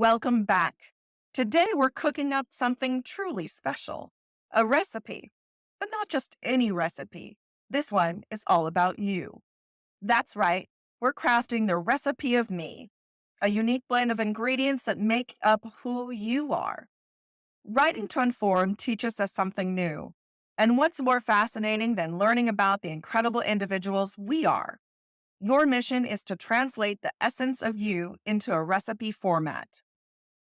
Welcome back. Today we're cooking up something truly special, a recipe, but not just any recipe. This one is all about you. That's right, we're crafting the recipe of me, a unique blend of ingredients that make up who you are. Writing to inform teaches us something new. And what's more fascinating than learning about the incredible individuals we are? Your mission is to translate the essence of you into a recipe format.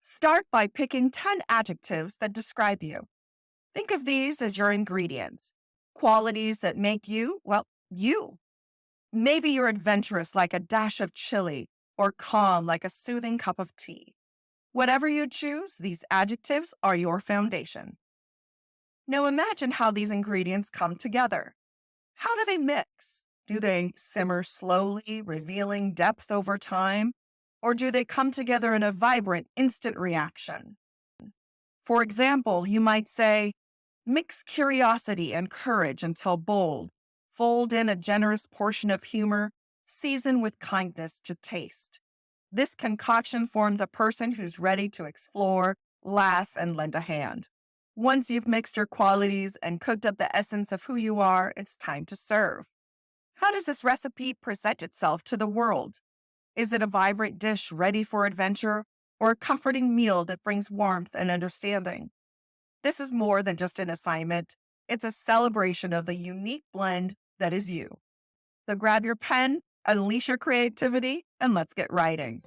Start by picking 10 adjectives that describe you. Think of these as your ingredients, qualities that make you, well, you. Maybe you're adventurous like a dash of chili or calm like a soothing cup of tea. Whatever you choose, these adjectives are your foundation. Now imagine how these ingredients come together. How do they mix? Do they simmer slowly, revealing depth over time? Or do they come together in a vibrant, instant reaction? For example, you might say, mix curiosity and courage until bold. Fold in a generous portion of humor, season with kindness to taste. This concoction forms a person who's ready to explore, laugh, and lend a hand. Once you've mixed your qualities and cooked up the essence of who you are, it's time to serve. How does this recipe present itself to the world? Is it a vibrant dish ready for adventure or a comforting meal that brings warmth and understanding? This is more than just an assignment. It's a celebration of the unique blend that is you. So grab your pen, unleash your creativity, and let's get writing.